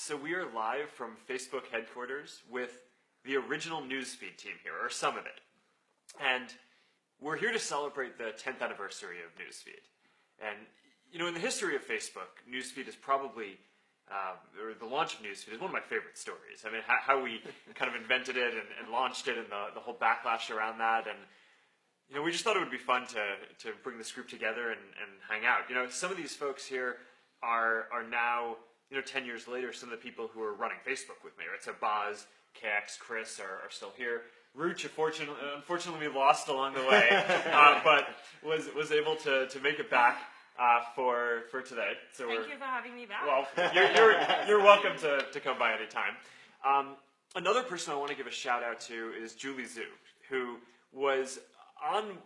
So we are live from Facebook headquarters with the original newsfeed team here, or some of it. And we're here to celebrate the 10th anniversary of newsfeed. And, you know, in the history of Facebook, newsfeed is probably, or the launch of newsfeed is one of my favorite stories. I mean, how we kind of invented it and launched it and the whole backlash around that. And, you know, we just thought it would be fun to bring this group together and hang out. You know, some of these folks here are now, you know, 10 years later, some of the people who are running Facebook with me, right? So Boz, KX, Chris are still here. Rooch, unfortunately, we lost along the way, but was able to make it back for today. So Thank you for having me back. Well, you're welcome to come by anytime. Another person I want to give a shout out to is Julie Zhu, who was on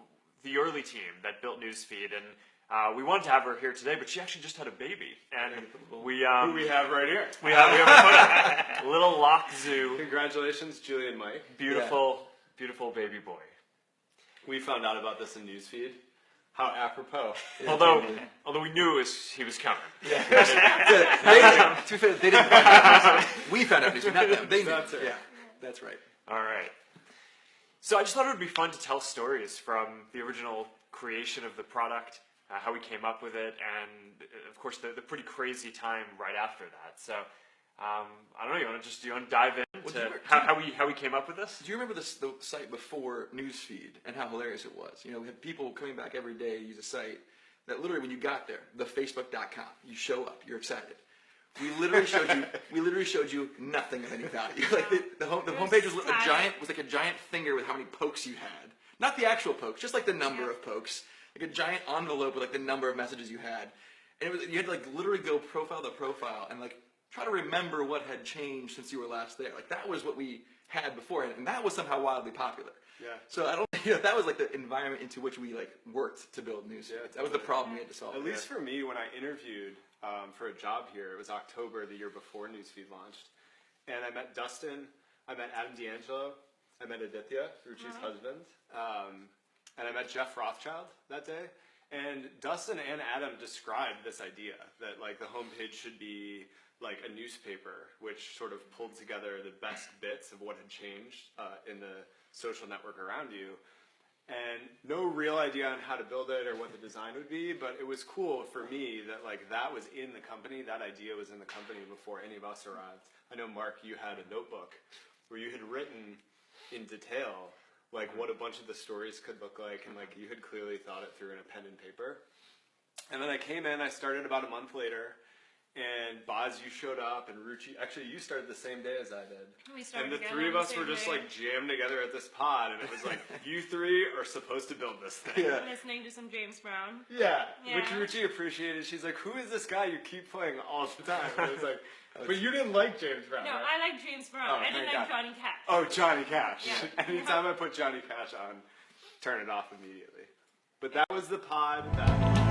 the early team that built Newsfeed, and we wanted to have her here today, but she actually just had a baby, and who we have right here. We have a photo. Little Lock Zhu. Congratulations, Julie and Mike. Beautiful baby boy. We found out about this in Newsfeed. How apropos. Although we knew he was coming. Yeah. To be fair, they didn't find out. We found out, not them. They knew. That's right. Yeah, that's right. All right. So I just thought it would be fun to tell stories from the original creation of the product, how we came up with it, and of course the pretty crazy time right after that. So I don't know. Do you want to dive into how we came up with this? Do you remember the site before Newsfeed and how hilarious it was? You know, we had people coming back every day to use a site that literally, when you got there, thefacebook.com, you show up, you're excited. We literally showed you nothing of any value. Like the homepage was like a giant finger with how many pokes you had. Not the actual pokes, just like the number of pokes. Like a giant envelope with like the number of messages you had. And you had to like literally go profile to profile and like try to remember what had changed since you were last there. Like that was what we had before, and that was somehow wildly popular. Yeah. So I don't, that was like the environment into which we like worked to build Newsfeed. Yeah, that was the problem we had to solve. At least for me, when I interviewed for a job here, it was October the year before Newsfeed launched, and I met Dustin, I met Adam D'Angelo, I met Aditya, Ruchi's husband, and I met Jeff Rothschild that day. And Dustin and Adam described this idea that like the homepage should be like a newspaper, which sort of pulled together the best bits of what had changed in the social network around you. And no real idea on how to build it or what the design would be, but it was cool for me that like that was in the company, that idea was in the company before any of us arrived. I know, Mark, you had a notebook where you had written in detail like what a bunch of the stories could look like, and like you had clearly thought it through in a pen and paper. And then I came in, I started about a month later, and Boz, you showed up, and Ruchi, actually you started the same day as I did. We started and the three of us were just like jammed together at this pod, and it was like, you three are supposed to build this thing. Yeah. Listening to some James Brown. Yeah, which Ruchi appreciated. She's like, who is this guy you keep playing all the time? And I was like, but you didn't like James Brown, No, right? I like James Brown. I didn't like Johnny Cash. Oh, Johnny Cash. Yeah. Anytime I put Johnny Cash on, turn it off immediately. But that was the pod that...